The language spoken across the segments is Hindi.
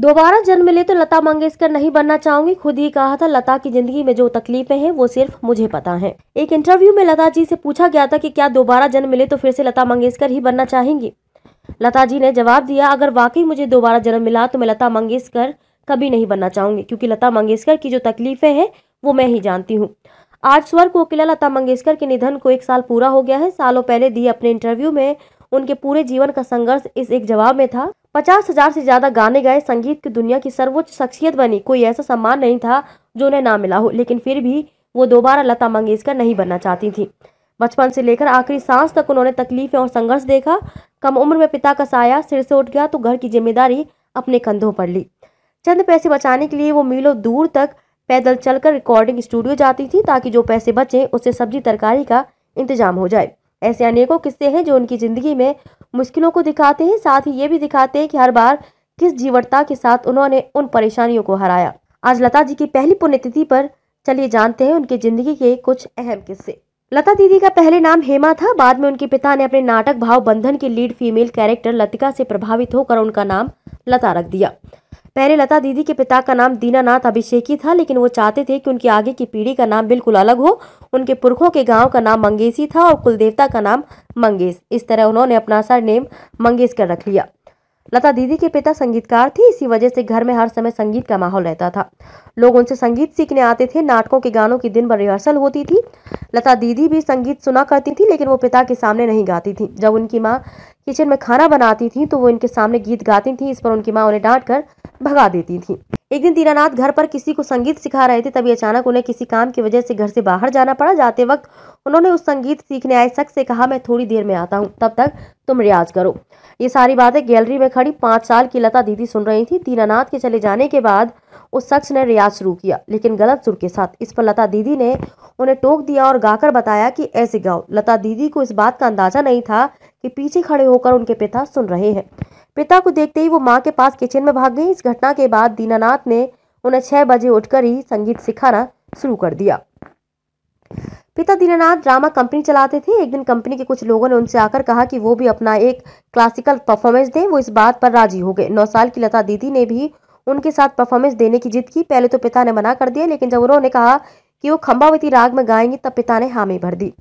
दोबारा जन्म मिले तो लता मंगेशकर नहीं बनना चाहूंगी। खुद ही कहा था लता की जिंदगी में जो तकलीफें हैं वो सिर्फ मुझे पता है। एक इंटरव्यू में लता जी से पूछा गया था कि क्या दोबारा जन्म मिले तो फिर से लता मंगेशकर ही बनना चाहेंगी। लता जी ने जवाब दिया, अगर वाकई मुझे दोबारा जन्म मिला तो मैं लता मंगेशकर कभी नहीं बनना चाहूंगी, क्योंकि लता मंगेशकर की जो तकलीफें हैं वो मैं ही जानती हूँ। आज स्वर कोकिला लता मंगेशकर के निधन को 1 साल पूरा हो गया है। सालों पहले दिए अपने इंटरव्यू में उनके पूरे जीवन का संघर्ष इस एक जवाब में था। 50,000 से ज्यादा गाने गाए, संगीत की दुनिया की सर्वोच्च शख्सियत बनी, कोई ऐसा सम्मान नहीं था जो उन्हें ना मिला हो, लेकिन फिर भी वो दोबारा लता मंगेशकर नहीं बनना चाहती थी। बचपन से लेकर आखिरी सांस तक उन्होंने तकलीफें और संघर्ष देखा। कम उम्र में पिता का साया सिर से उठ गया तो घर की जिम्मेदारी अपने कंधों पर ली। चंद पैसे बचाने के लिए वो मीलों दूर तक पैदल चलकर रिकॉर्डिंग स्टूडियो जाती थी, ताकि जो पैसे बचे उससे सब्जी तरकारी का इंतजाम हो जाए। ऐसे अनेकों किस्से हैं जो उनकी जिंदगी में मुश्किलों को दिखाते हैं, साथ ही ये भी दिखाते हैं कि हर बार किस जीवटता के साथ उन्होंने उन परेशानियों को हराया। आज लता जी की पहली पुण्यतिथि पर चलिए जानते हैं उनकी जिंदगी के कुछ अहम किस्से। लता दीदी का पहले नाम हेमा था। बाद में उनके पिता ने अपने नाटक भाव बंधन की लीड फीमेल कैरेक्टर लतिका से प्रभावित होकर उनका नाम लता रख दिया। पहले लता दीदी के पिता का नाम दीनानाथ अभिषेकी था, लेकिन वो चाहते थे कि उनकी आगे की पीढ़ी का नाम बिल्कुल अलग हो। उनके पुरखों के गांव का नाम मंगेशी था और कुलदेवता का नाम मंगेश। इस तरह उन्होंने अपना सरनेम मंगेशकर रख लिया। लता दीदी के पिता संगीतकार थे, इसी वजह से घर में हर समय संगीत का माहौल रहता था। लोग उनसे संगीत सीखने आते थे। नाटकों के गानों की दिन भर रिहर्सल होती थी। लता दीदी भी संगीत सुना करती थी, लेकिन वो पिता के सामने नहीं गाती थी। जब उनकी माँ किचन में खाना बनाती थी तो वो इनके सामने गीत गाती थी। इस पर उनकी माँ उन्हें डांट कर भगा देती थी। एक दिन दीनानाथ घर पर किसी को संगीत सिखा रहे थे, तभी अचानक उन्हें किसी काम की वजह से घर से बाहर जाना पड़ा। जाते वक्त उन्होंने उस संगीत सीखने आए शख्स से कहा, मैं थोड़ी देर में आता हूँ, तब तक तुम रियाज करो। ये सारी बातें गैलरी में खड़ी 5 साल की लता दीदी सुन रही थी। दीनानाथ के चले जाने के बाद उस शख्स ने रियाज शुरू किया, लेकिन गलत सुर के साथ। इस पर लता दीदी ने उन्हें टोक दिया और गाकर बताया कि ऐसे गाओ। लता दीदी को इस बात का अंदाजा नहीं था कि पीछे खड़े होकर उनके पिता सुन रहे हैं। पिता को देखते ही वो माँ के पास किचन में भाग गई। इस घटना के बाद दीनानाथ ने उन्हें 6 बजे उठकर ही संगीत सिखाना शुरू कर दिया। पिता दीनानाथ ड्रामा कंपनी चलाते थे। एक दिन कंपनी के कुछ लोगों ने उनसे आकर कहा कि वो भी अपना एक क्लासिकल परफॉर्मेंस दें। वो इस बात पर राजी हो गए। 9 साल की लता दीदी ने भी उनके साथ परफॉर्मेंस देने की जिद की। पहले तो पिता ने मना कर दिया, लेकिन जब उन्होंने कहा कि वो खंबावती राग में गाएंगी तब पिता ने हामी भर दी।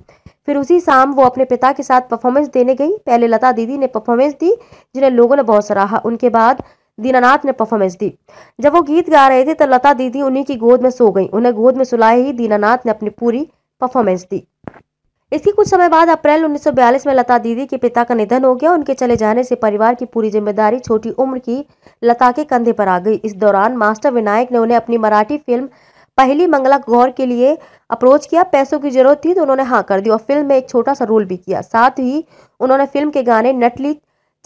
फिर उसी शाम वो अपने पिता के साथ परफॉर्मेंस देने गई। पहले लता दीदी ने परफॉर्मेंस दी, जिन्हें लोगों ने बहुत सराहा। उनके बाद दीनानाथ ने परफॉर्मेंस दी। जब वो गीत गा रहे थे तो लता दीदी उन्हीं की गोद में सो गई। उन्हें गोद में सुलाए ही दीनानाथ ने अपनी पूरी परफॉर्मेंस दी। इसके कुछ समय बाद अप्रैल 1942 में लता दीदी के पिता का निधन हो गया। उनके चले जाने से परिवार की पूरी जिम्मेदारी छोटी उम्र की लता के कंधे पर आ गई। इस दौरान मास्टर विनायक ने उन्हें अपनी मराठी फिल्म पहली मंगला गौर के लिए अप्रोच किया। पैसों की जरूरत थी तो उन्होंने हाँ कर दी और फिल्म में एक छोटा सा रोल भी किया। साथ ही उन्होंने फिल्म के गाने नटली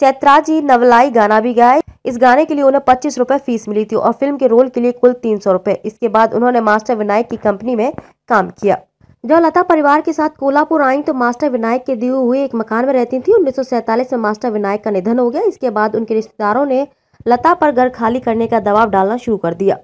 चैत्राजी नवलाई गाना भी गाया। इस गाने के लिए उन्हें 25 रुपए फीस मिली थी और फिल्म के रोल के लिए कुल 300 रुपए। इसके बाद उन्होंने मास्टर विनायक की कंपनी में काम किया। जब लता परिवार के साथ कोल्हापुर आई तो मास्टर विनायक के दिए हुए एक मकान में रहती थी। 1947 में मास्टर विनायक का निधन हो गया। इसके बाद उनके रिश्तेदारों ने लता पर घर खाली करने का दबाव डालना शुरू कर दिया।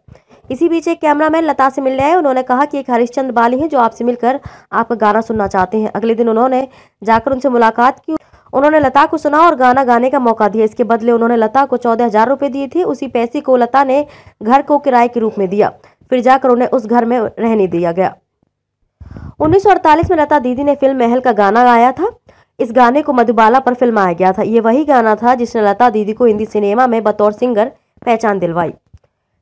इसी बीच एक कैमरामैन लता से मिलने आए। उन्होंने कहा कि एक हरिश्चंद्र बाली हैं जो आपसे मिलकर आपका गाना सुनना चाहते हैं। अगले दिन उन्होंने जाकर उनसे मुलाकात की। उन्होंने लता को सुना और गाना गाने का मौका दिया। इसके बदले उन्होंने लता को 14,000 रुपए दिए थे। उसी पैसे को लता ने घर को किराए के रूप में दिया। फिर जाकर उन्हें उस घर में रहने दिया गया। 1948 में लता दीदी ने फिल्म महल का गाना गाया था। इस गाने को मधुबाला पर फिल्माया गया था। ये वही गाना था जिसने लता दीदी को हिंदी सिनेमा में बतौर सिंगर पहचान दिलवाई।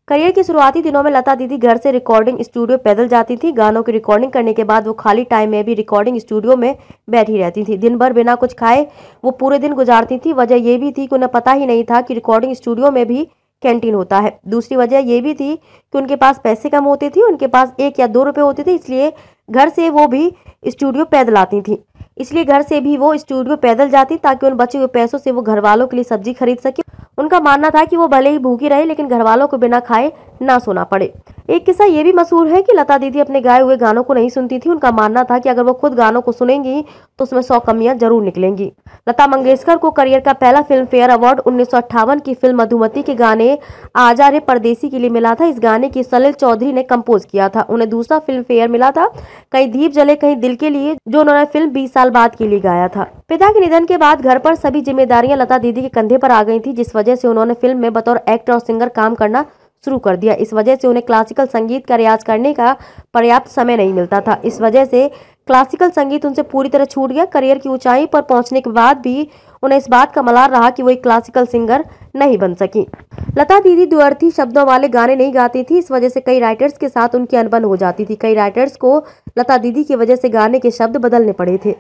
करियर के शुरुआती दिनों में लता दीदी घर से रिकॉर्डिंग स्टूडियो पैदल जाती थी। गानों की रिकॉर्डिंग करने के बाद वो खाली टाइम में भी रिकॉर्डिंग स्टूडियो में बैठी रहती थी। दिन भर बिना कुछ खाए वो पूरे दिन गुजारती थी। वजह ये भी थी कि उन्हें पता ही नहीं था कि रिकॉर्डिंग स्टूडियो में भी कैंटीन होता है। दूसरी वजह ये भी थी कि उनके पास पैसे कम होते थे। उनके पास 1 या 2 रुपए होते थे, इसलिए घर से वो भी स्टूडियो पैदल आती थी। इसलिए घर से भी वो स्टूडियो पैदल जाती ताकि उन बचे हुए पैसों से वो घर वालों के लिए सब्जी खरीद सके। उनका मानना था कि वो भले ही भूखी रहे लेकिन घर वालों को बिना खाए ना सुना पड़े। एक किस्सा ये भी मशहूर है कि लता दीदी अपने गाए हुए गानों को नहीं सुनती थी। उनका मानना था कि अगर वो खुद गानों को सुनेंगी तो उसमें 100 कमियां जरूर निकलेंगी। लता मंगेशकर को करियर का पहला फिल्म फेयर अवार्ड 1958 की फिल्म मधुमती के गाने आजा रे परदेसी के लिए मिला था। इस गाने की सलील चौधरी ने कंपोज किया था। उन्हें दूसरा फिल्म फेयर मिला था कहीं दीप जले कहीं दिल के लिए, जो उन्होंने फिल्म 20 साल बाद के लिए गाया था। पिता के निधन के बाद घर पर सभी जिम्मेदारियां लता दीदी के कंधे पर आ गई थी, जिस वजह से उन्होंने फिल्म में बतौर एक्टर और सिंगर काम करना शुरू कर दिया। इस वजह से उन्हें क्लासिकल संगीत का रियाज करने का पर्याप्त समय नहीं मिलता था। इस वजह से क्लासिकल संगीत उनसे पूरी तरह छूट गया। करियर की ऊंचाई पर पहुंचने के बाद भी उन्हें इस बात का मलाल रहा कि वो एक क्लासिकल सिंगर नहीं बन सकी। लता दीदी द्व्यर्थी शब्दों वाले गाने नहीं गाती थी। इस वजह से कई राइटर्स के साथ उनकी अनबन हो जाती थी। कई राइटर्स को लता दीदी की वजह से गाने के शब्द बदलने पड़े थे।